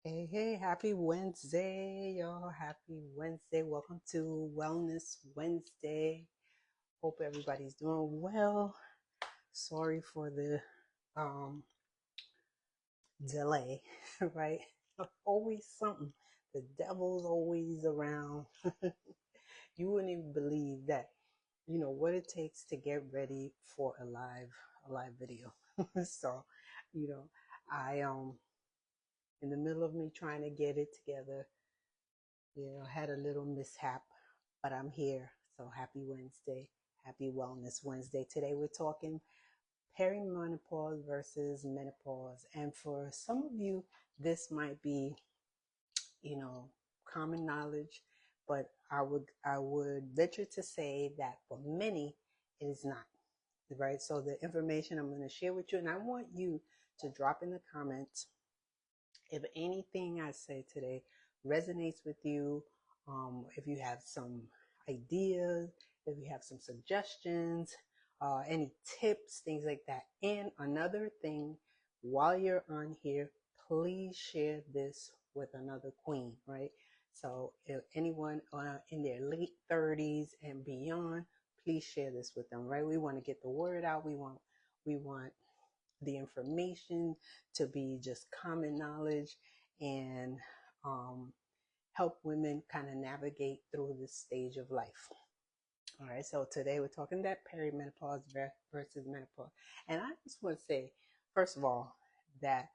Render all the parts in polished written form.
Hey, happy Wednesday, y'all. Happy Wednesday. Welcome to Wellness Wednesday. Hope everybody's doing well. Sorry for the um delay, right? Always something. The devil's always around. You wouldn't even believe that, what it takes to get ready for a live video. So, you know, I in the middle of me trying to get it together, had a little mishap, but I'm here. So happy Wednesday. Happy Wellness Wednesday. Today we're talking perimenopause versus menopause. And for some of you, this might be, you know, common knowledge, but I would venture to say that for many it is not. Right? So the information I'm going to share with you, and I want you to drop in the comments if anything I say today resonates with you, if you have some ideas, if you have some suggestions, any tips, things like that. And another thing, while you're on here, please share this with another queen, right? So if anyone in their late 30s and beyond, please share this with them, right? We want to get the word out. We want the information to be just common knowledge and um, help women kind of navigate through this stage of life. All right, so today we're talking that perimenopause versus menopause. And I just want to say, first of all, that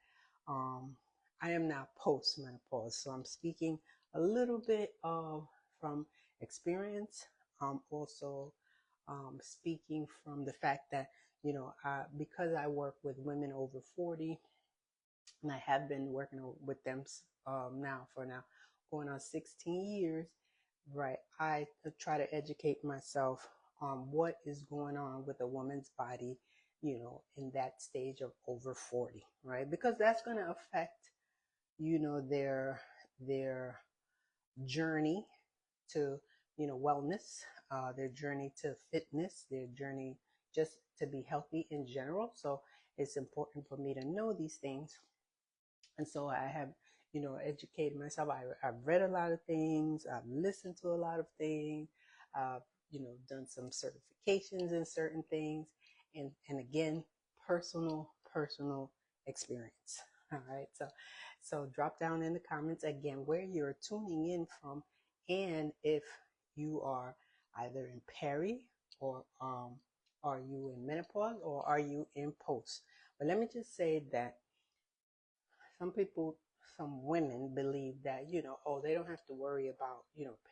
um, I am now post-menopause. So I'm speaking a little bit of from experience, also speaking from the fact that, because I work with women over 40, and I have been working with them now going on 16 years, right? I try to educate myself on what is going on with a woman's body, in that stage of over 40, right? Because that's going to affect, their journey to, wellness, their journey to fitness, their journey just to be healthy in general. So it's important for me to know these things, and so I have, educated myself. I've read a lot of things. I've listened to a lot of things. I've, done some certifications in certain things. And again, personal experience. All right. So drop down in the comments again where you're tuning in from, and if you are either in peri, or are you in menopause, or are you in post. But let me just say that some people, some women believe that, oh, they don't have to worry about,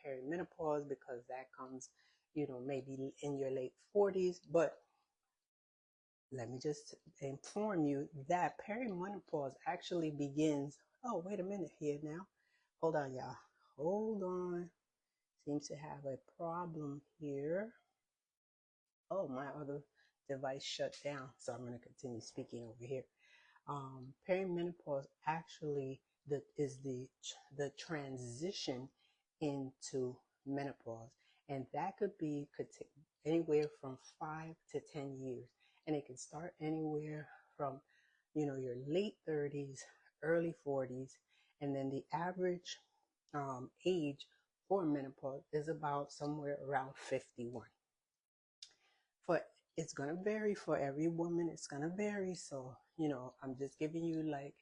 perimenopause because that comes, maybe in your late 40s. But let me just inform you that perimenopause actually begins. Oh, wait a minute here now. Hold on, y'all. Hold on. Seems to have a problem here. Oh, my other device shut down. So I'm going to continue speaking over here. Perimenopause actually is the transition into menopause, and that could take anywhere from 5 to 10 years, and it can start anywhere from, your late 30s, early 40s, and then the average age for menopause is about somewhere around 51. For It's gonna vary for every woman. It's gonna vary. So, I'm just giving you like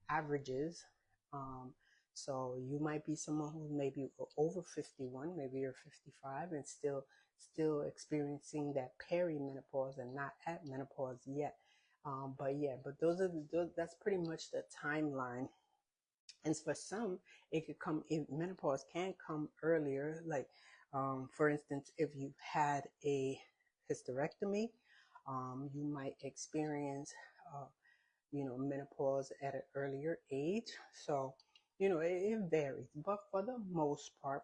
averages. Um, so you might be someone who may be over 51, maybe you're 55 and still experiencing that perimenopause and not at menopause yet. But that's pretty much the timeline. And for some, it could come, menopause can come earlier. Like, for instance, if you had a hysterectomy, you might experience, menopause at an earlier age. So, it varies. But for the most part,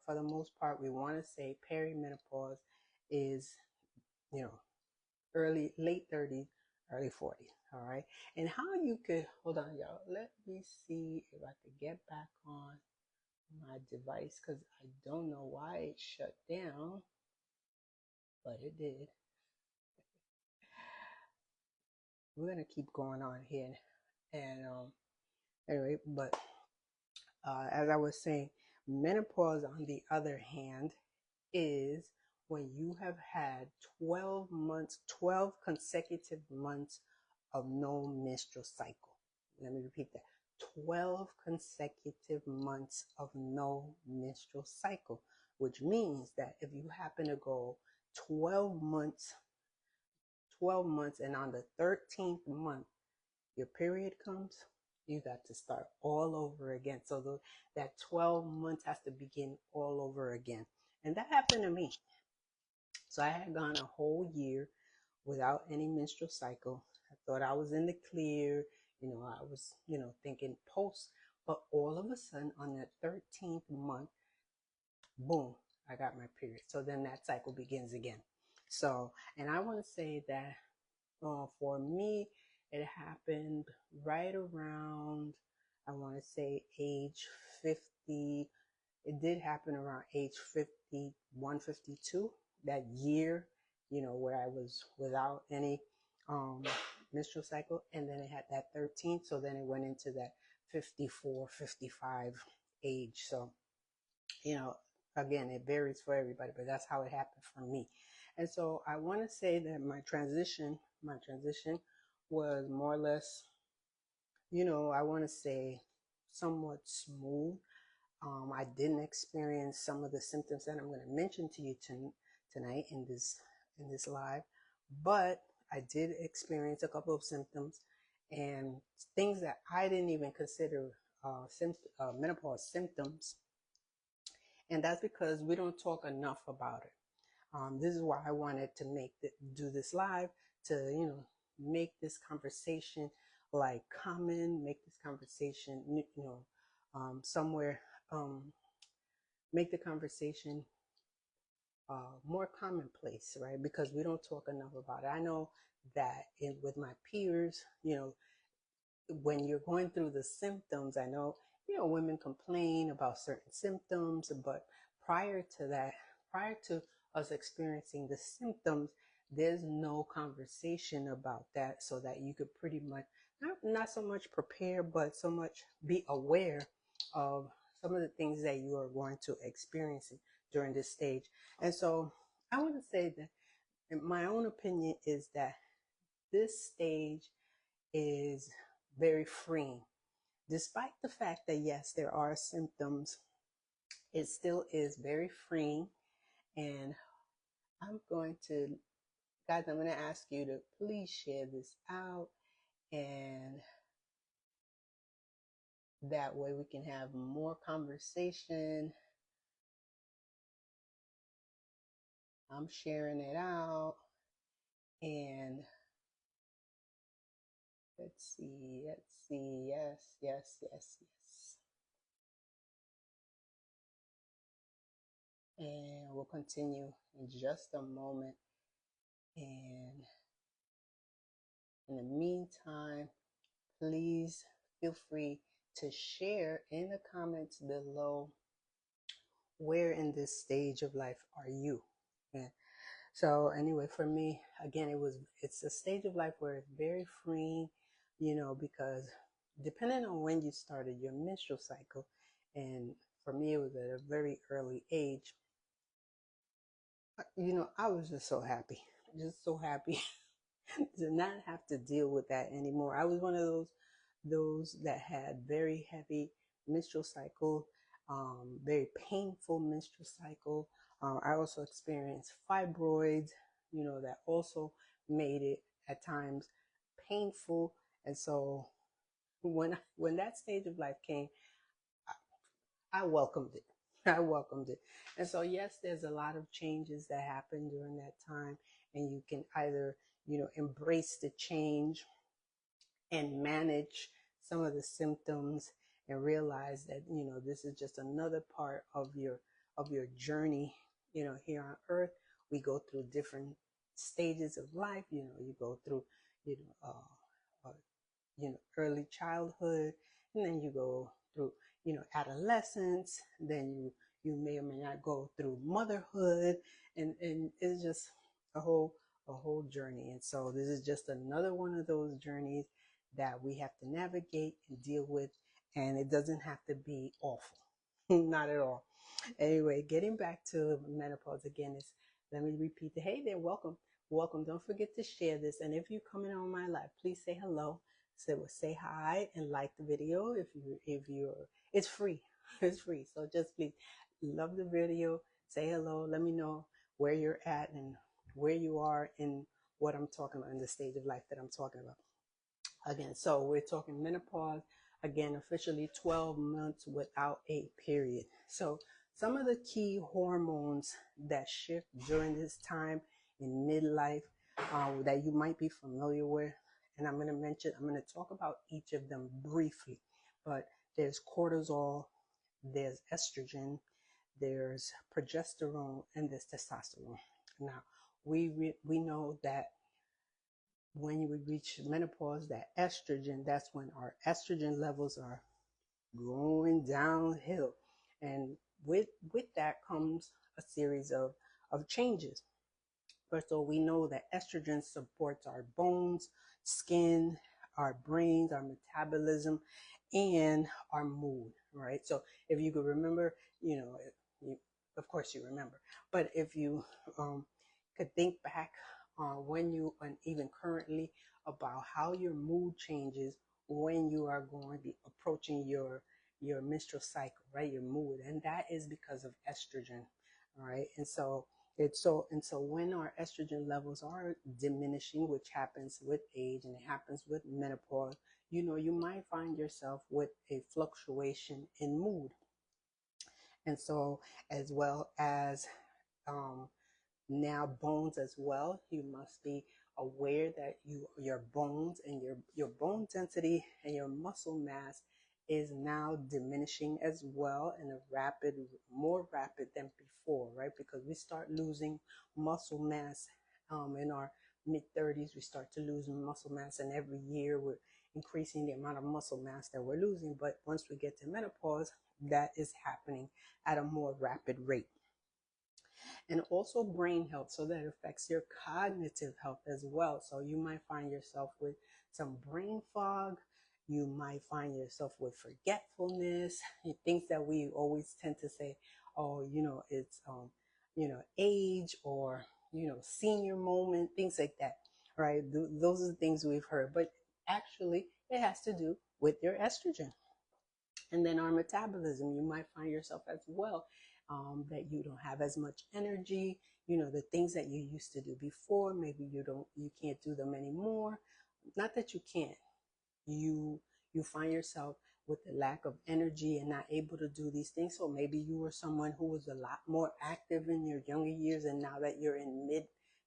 we want to say perimenopause is, you know, late 30s, early 40s. All right. And how you could, hold on, y'all. Let me see if I could get back on my device, because I don't know why it shut down, but it did. We're going to keep going on here. And anyway, but As I was saying, menopause, on the other hand, is when you have had 12 months, 12 consecutive months of no menstrual cycle. Let me repeat that. 12 consecutive months of no menstrual cycle, which means that if you happen to go 12 months, 12 months, and on the 13th month, your period comes, you got to start all over again. So that 12 months has to begin all over again. And that happened to me. So I had gone a whole year without any menstrual cycle. I thought I was in the clear. I was, thinking post. But all of a sudden, on the 13th month, boom, I got my period. So then that cycle begins again. So, and I want to say that for me, it happened right around, I want to say, age 50. It did happen around age 51, 52, that year, where I was without any menstrual cycle. And then it had that 13th. So then it went into that 54, 55 age. So, again, it varies for everybody, but that's how it happened for me. And so I want to say that my transition was more or less, I want to say somewhat smooth. I didn't experience some of the symptoms that I'm going to mention to you tonight in this live, but I did experience a couple of symptoms and things that I didn't even consider menopause symptoms, and that's because we don't talk enough about it. This is why I wanted to do this live, to make this conversation like common, make this conversation somewhere, make the conversation more commonplace, right? Because we don't talk enough about it. I know that with my peers, when you're going through the symptoms, I know, women complain about certain symptoms, but prior to that, prior to us experiencing the symptoms, there's no conversation about that, so that you could pretty much, not so much prepare, but so much be aware of some of the things that you are going to experience during this stage. And so I want to say that, in my own opinion, is that this stage is very freeing. Despite the fact that, yes, there are symptoms, it still is very freeing. And I'm going to ask you to please share this out. And that way we can have more conversation. I'm sharing it out. And let's see. Yes, yes, yes, yes. And we'll continue in just a moment. And in the meantime, please feel free to share in the comments below, where in this stage of life are you? And so anyway, for me, again, it's a stage of life where it's very freeing, because depending on when you started your menstrual cycle, and for me, it was at a very early age, I was just so happy to not have to deal with that anymore. I was one of those that had very heavy menstrual cycle, very painful menstrual cycle. I also experienced fibroids, that also made it at times painful. And so when that stage of life came, I welcomed it. I welcomed it. And so, yes, there's a lot of changes that happen during that time, and you can either, embrace the change and manage some of the symptoms, and realize that, this is just another part of your journey. Here on earth, we go through different stages of life. You go through, you know, early childhood, and then you go through, adolescence, then you may or may not go through motherhood, and it's just a whole journey. And so this is just another one of those journeys that we have to navigate and deal with. and it doesn't have to be awful. Not at all. Anyway, getting back to menopause again is, let me repeat the hey there, welcome. Welcome. Don't forget to share this. And if you're coming on my live, please say hello. Say hi and like the video if you're it's free. It's free. So just please love the video, say hello, let me know where you're at and where you are in what I'm talking about in the stage of life that I'm talking about. Again, so we're talking menopause, again, officially 12 months without a period. So some of the key hormones that shift during this time in midlife that you might be familiar with. And I'm going to talk about each of them briefly. But there's cortisol, there's estrogen, there's progesterone, and there's testosterone. Now, we know that when you would reach menopause, that estrogen, that's when our estrogen levels are going downhill. And with that comes a series of changes. First of all, we know that estrogen supports our bones, skin, our brains, our metabolism, and our mood, right? So if you could remember, you, of course you remember, but if you could think back when you, and even currently, about how your mood changes when you are going to be approaching your menstrual cycle, right? Your mood, and that is because of estrogen, all right? And so when our estrogen levels are diminishing, which happens with age and it happens with menopause, you might find yourself with a fluctuation in mood. And so, as well as um, now bones as well, you must be aware that your bones and your bone density and your muscle mass is now diminishing as well in a more rapid than before, right? Because we start losing muscle mass in our mid 30s. We start to lose muscle mass, and every year we're increasing the amount of muscle mass that we're losing. But once we get to menopause, that is happening at a more rapid rate. And also brain health, so that affects your cognitive health as well. So you might find yourself with some brain fog, you might find yourself with forgetfulness, things that we always tend to say, oh, it's age, or senior moment, things like that, right? Those are the things we've heard, but actually it has to do with your estrogen. And then our metabolism, you might find yourself as well, that you don't have as much energy. The things that you used to do before, maybe you can't do them anymore. Not that you can't, you you find yourself with the lack of energy and not able to do these things. So maybe you were someone who was a lot more active in your younger years, and now that you're in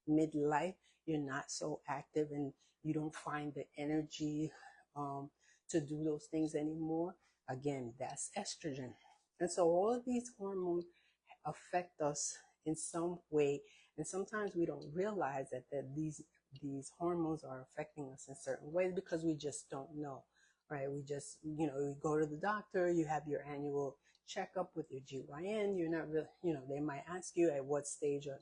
midlife, you're not so active, and you don't find the energy to do those things anymore. Again, that's estrogen. And so all of these hormones affect us in some way, and sometimes we don't realize that these hormones are affecting us in certain ways because we just don't know, right? We just, you go to the doctor, you have your annual checkup with your GYN. You're not really, they might ask you at what stage of,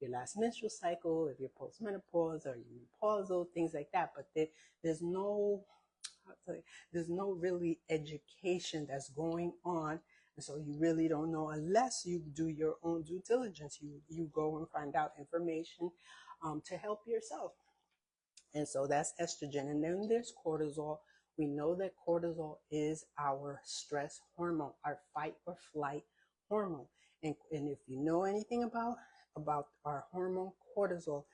your last menstrual cycle, if you're postmenopause or you're menopausal, things like that. But there's no, there's no really education that's going on. And so you really don't know unless you do your own due diligence. You go and find out information to help yourself. And so that's estrogen. And then there's cortisol. We know that cortisol is our stress hormone, our fight or flight hormone. And if you know anything about our hormone cortisol,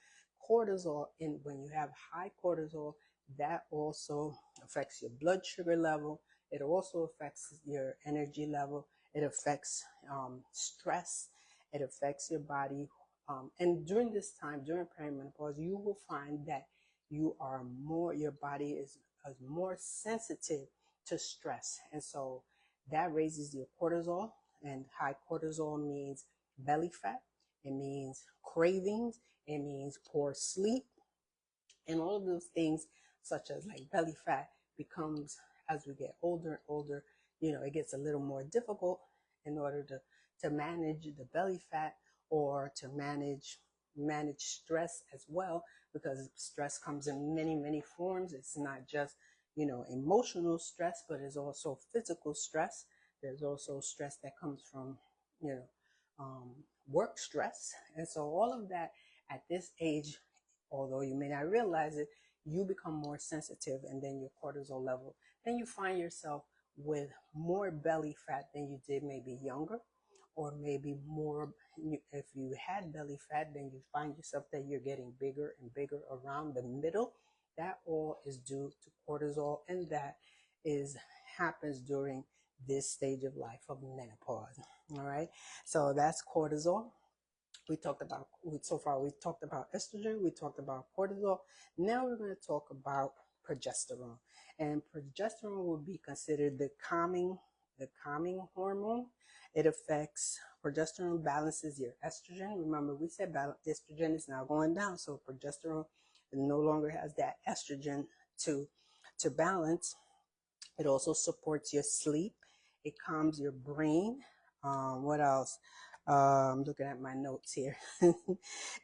and when you have high cortisol, that also affects your blood sugar level. It also affects your energy level. It affects stress. It affects your body. And during this time, during perimenopause, you will find that your body is more sensitive to stress. And so that raises your cortisol, and high cortisol means belly fat. It means cravings. It means poor sleep. And all of those things, such as like belly fat, becomes, as we get older and older, it gets a little more difficult in order to manage the belly fat, or to manage stress as well, because stress comes in many, many forms. It's not just, emotional stress, but there's also physical stress. There's also stress that comes from, you know, work stress. And so all of that at this age, although you may not realize it, you become more sensitive, and then your cortisol level, then you find yourself with more belly fat than you did maybe younger, or maybe more. If you had belly fat, then you find yourself that you're getting bigger and bigger around the middle. That all is due to cortisol, and that is happens during this stage of life of menopause. All right, so that's cortisol. So far we talked about estrogen, we talked about cortisol. Now we're going to talk about progesterone. And progesterone will be considered the calming hormone. It affects Progesterone balances your estrogen. Remember, we said estrogen is now going down, so progesterone no longer has that estrogen to balance. It also supports your sleep. It calms your brain. What else? I'm looking at my notes here.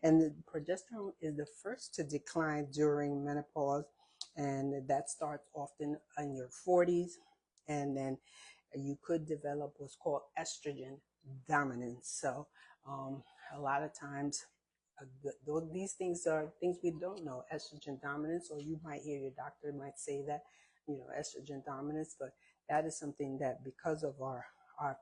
And the progesterone is the first to decline during menopause, and that starts often in your 40s. And then you could develop what's called estrogen dominance. So um, a lot of times, these things are things we don't know. Estrogen dominance, or you might hear your doctor might say that, estrogen dominance, but that is something that, because of our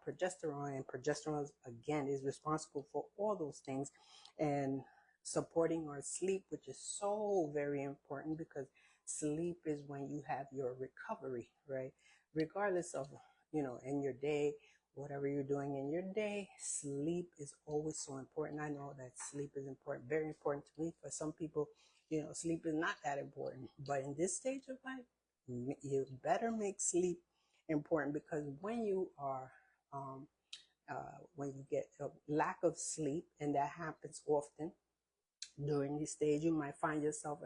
progesterone, and progesterone again is responsible for all those things, and supporting our sleep, which is so very important, because sleep is when you have your recovery, right? Regardless of, in your day, whatever you're doing in your day, sleep is always so important. I know that sleep is important, very important to me. For some people, sleep is not that important. But in this stage of life, you better make sleep important, because um, when you get a lack of sleep, and that happens often during this stage, you might find yourself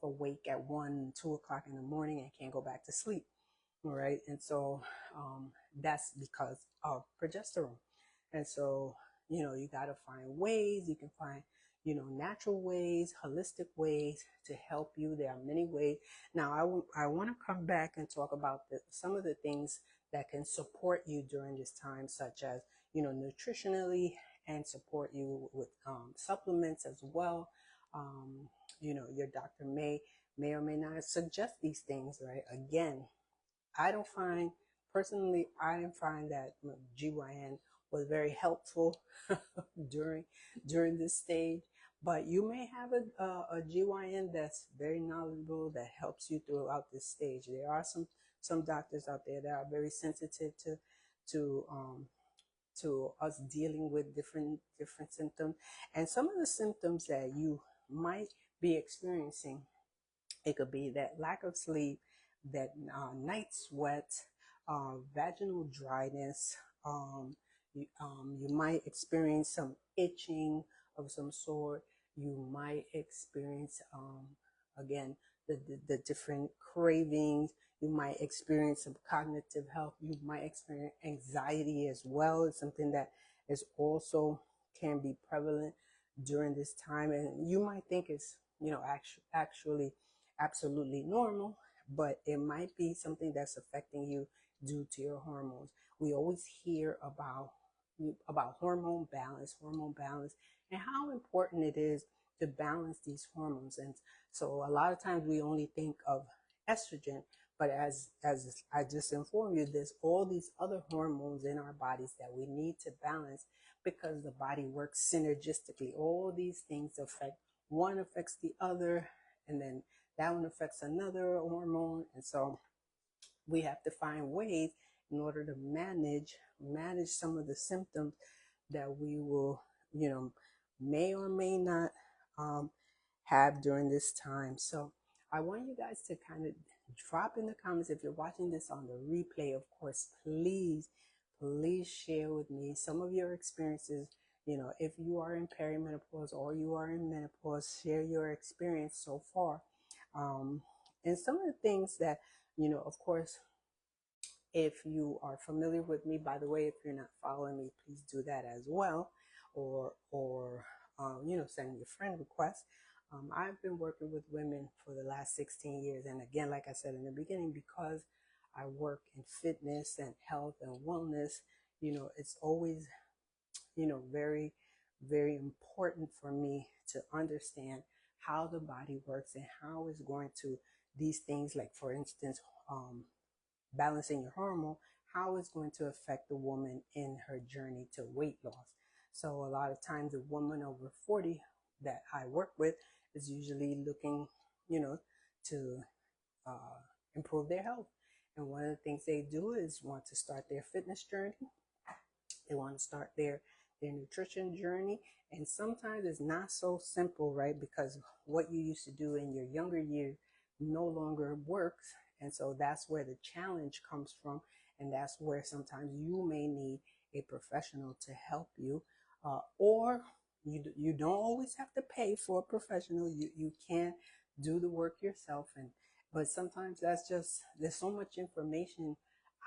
awake at 1, 2 o'clock in the morning and can't go back to sleep. All right. And so that's because of progesterone. And so, you got to find ways. You can find, natural ways, holistic ways to help you. There are many ways. Now, I want to come back and talk about some of the things that can support you during this time, such as, nutritionally, and support you with supplements as well. Your doctor may or may not suggest these things, right? Again, I don't find personally, I didn't find that GYN was very helpful during during this stage. But you may have a GYN that's very knowledgeable, that helps you throughout this stage. There are some doctors out there that are very sensitive to to us dealing with different symptoms, and some of the symptoms that you might be experiencing. It could be that lack of sleep, that night sweat, vaginal dryness. You might experience some itching of some sort. You might experience, again, the different cravings. You might experience some cognitive health. You might experience anxiety as well. It's something that is also can be prevalent during this time. And you might think it's, actually absolutely normal, but it might be something that's affecting you due to your hormones. We always hear about hormone balance, and how important it is to balance these hormones. And so a lot of times we only think of estrogen, but as I just informed you, there's all these other hormones in our bodies that we need to balance, because the body works synergistically. All these things affect one affects the other, and then that one affects another hormone. And so we have to find ways in order to manage some of the symptoms that we will, may or may not um, have during this time. So I want you guys to kind of drop in the comments, if you're watching this on the replay, of course, please share with me some of your experiences. If you are in perimenopause or you are in menopause, share your experience so far. And some of the things that, of course, if you are familiar with me, by the way, if you're not following me, please do that as well, or send me a friend request. I've been working with women for the last 16 years. And again, like I said in the beginning, because I work in fitness and health and wellness, it's always, very, very important for me to understand how the body works and how it's going to, these things, like for instance, um, balancing your hormone, how it's going to affect the woman in her journey to weight loss. So a lot of times a woman over 40 that I work with is usually looking, you know, to uh, improve their health. And one of the things they do is want to start their fitness journey. They want to start their nutrition journey. And sometimes it's not so simple, right? Because what you used to do in your younger years no longer works. And so that's where the challenge comes from. And that's where sometimes you may need a professional to help you. Or you don't always have to pay for a professional. You can do the work yourself. But sometimes that's just, there's so much information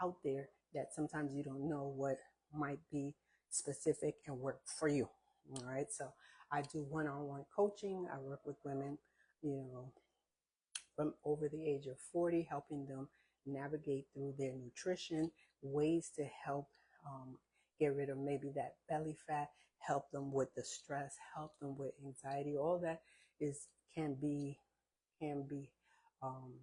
out there that sometimes you don't know what might be specific and work for you. All right. So I do one-on-one coaching. I work with women, you know, from over the age of 40, helping them navigate through their nutrition, ways to help get rid of maybe that belly fat, help them with the stress, help them with anxiety. All that is can be um,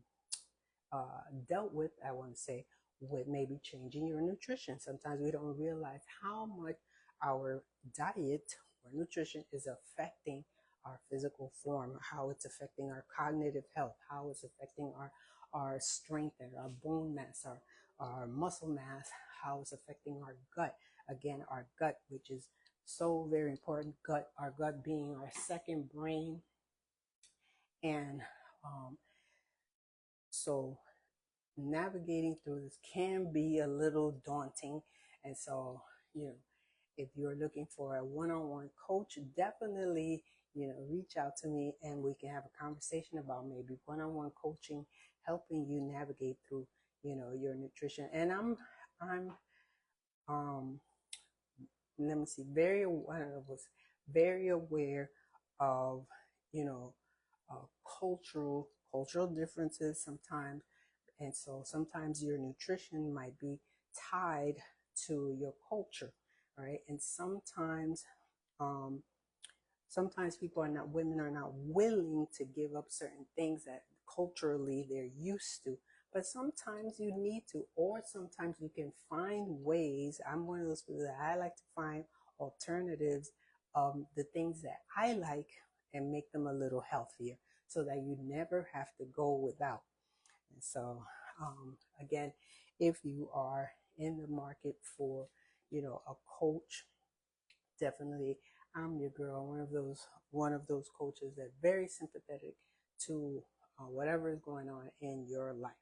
dealt with, I want to say, with maybe changing your nutrition. Sometimes we don't realize how much our diet or nutrition is affecting our physical form, how it's affecting our cognitive health, how it's affecting our strength and our bone mass, our muscle mass, how it's affecting our gut. Again, our gut, which is so very important. Our gut being our second brain. And so navigating through this can be a little daunting. And so, if you're looking for a one-on-one coach, definitely, reach out to me and we can have a conversation about maybe one-on-one coaching, helping you navigate through, your nutrition. And I'm, um, let me see, I was very aware of, you know, cultural differences sometimes. And so sometimes your nutrition might be tied to your culture, right? And um, sometimes women are not willing to give up certain things that culturally they're used to. But sometimes you need to, or sometimes you can find ways. I'm one of those people that I like to find alternatives, the things that I like, and make them a little healthier so that you never have to go without. And so, again, if you are in the market for, a coach, definitely I'm your girl. One of those coaches that very sympathetic to whatever is going on in your life.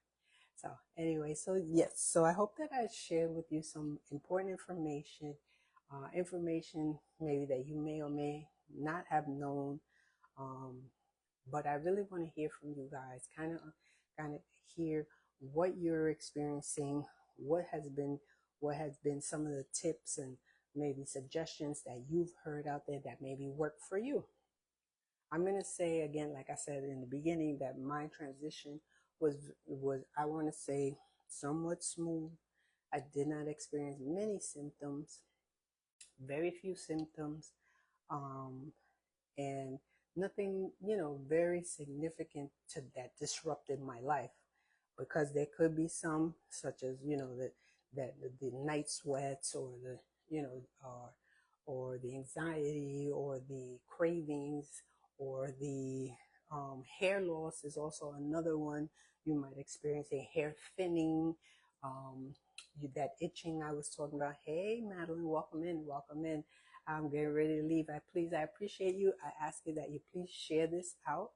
So anyway, so yes, so I hope that I shared with you some important information maybe that you may or may not have known. Um, but I really want to hear from you guys, kind of hear what you're experiencing, what has been what has been some of the tips and maybe suggestions that you've heard out there that maybe work for you. I'm going to say again, like I said in the beginning, that my transition was I want to say somewhat smooth. I did not experience many symptoms, very few symptoms. Um, and nothing, very significant that disrupted my life, because there could be some, such as, the night sweats, or the, or the anxiety, or the cravings, or the hair loss is also another one. You might experience a hair thinning, that itching I was talking about. Hey, Madeline, welcome in, welcome in. I'm getting ready to leave. I appreciate you. I ask you that you please share this out,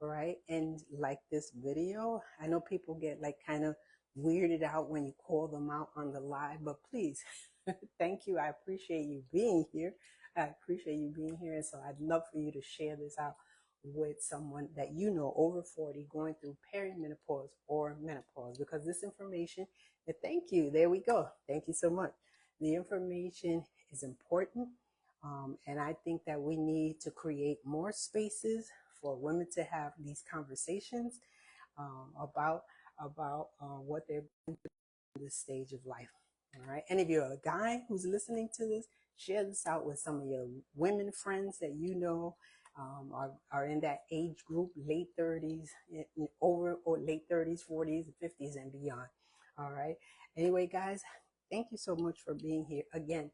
all right? And like this video. I know people get like kind of weirded out when you call them out on the live, but please, thank you. I appreciate you being here. I appreciate you being here. And so I'd love for you to share this out with someone that you know over 40 going through perimenopause or menopause, because this information, and thank you. There we go. Thank you so much. The information is important. And I think that we need to create more spaces for women to have these conversations about what they're going through this stage of life. All right. And if you're a guy who's listening to this, share this out with some of your women friends that you know are in that age group, late 30s, over or late 30s, 40s, 50s, and beyond. All right. Anyway, guys, thank you so much for being here. Again,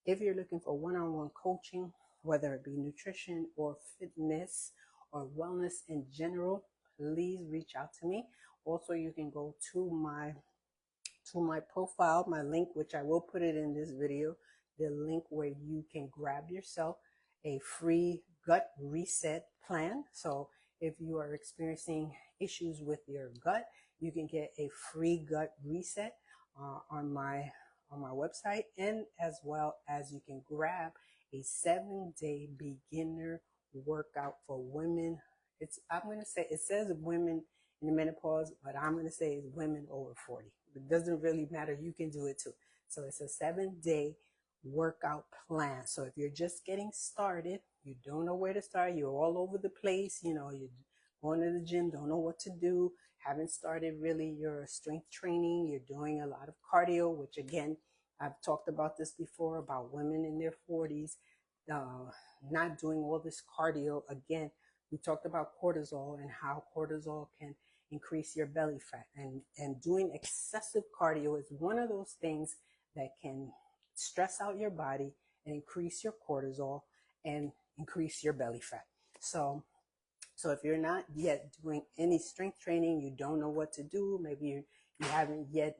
if you're looking for one-on-one coaching, whether it be nutrition or fitness or wellness in general, please reach out to me. Also, you can go to my profile, my link, which I will put it in this video, the link where you can grab yourself a free gut reset plan. So if you are experiencing issues with your gut, you can get a free gut reset on my website, and as well as you can grab a 7-day beginner workout for women. I'm going to say, it says women in the menopause, but I'm going to say it's women over 40. It doesn't really matter. You can do it too. So it's a 7-day workout plan. So if you're just getting started, you don't know where to start, you're all over the place, you're going to the gym, don't know what to do, haven't started really your strength training, you're doing a lot of cardio, which again, I've talked about this before about women in their 40s, not doing all this cardio. Again, we talked about cortisol and how cortisol can increase your belly fat, and doing excessive cardio is one of those things that can stress out your body and increase your cortisol and increase your belly fat. So if you're not yet doing any strength training, you don't know what to do, maybe you haven't yet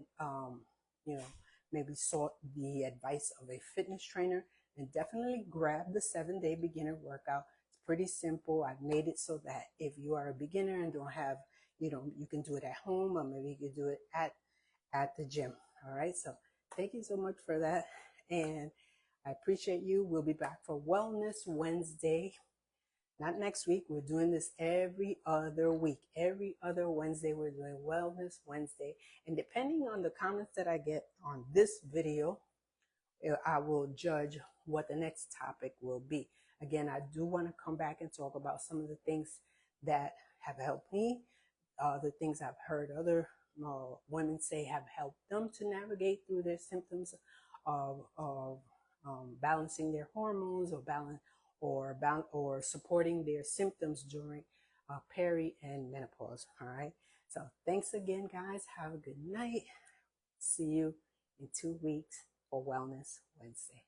maybe sought the advice of a fitness trainer, then definitely grab the 7-day beginner workout. It's pretty simple. I've made it so that if you are a beginner and don't have, you can do it at home, or maybe you can do it at the gym. All right. So thank you so much for that. And I appreciate you. We'll be back for Wellness Wednesday. Not next week. We're doing this every other week. Every other Wednesday, we're doing Wellness Wednesday. And depending on the comments that I get on this video, I will judge what the next topic will be. Again, I do want to come back and talk about some of the things that have helped me, the things I've heard other women say have helped them to navigate through their symptoms of balancing their hormones, or supporting their symptoms during peri and menopause. All right. So thanks again, guys. Have a good night. See you in 2 weeks for Wellness Wednesday.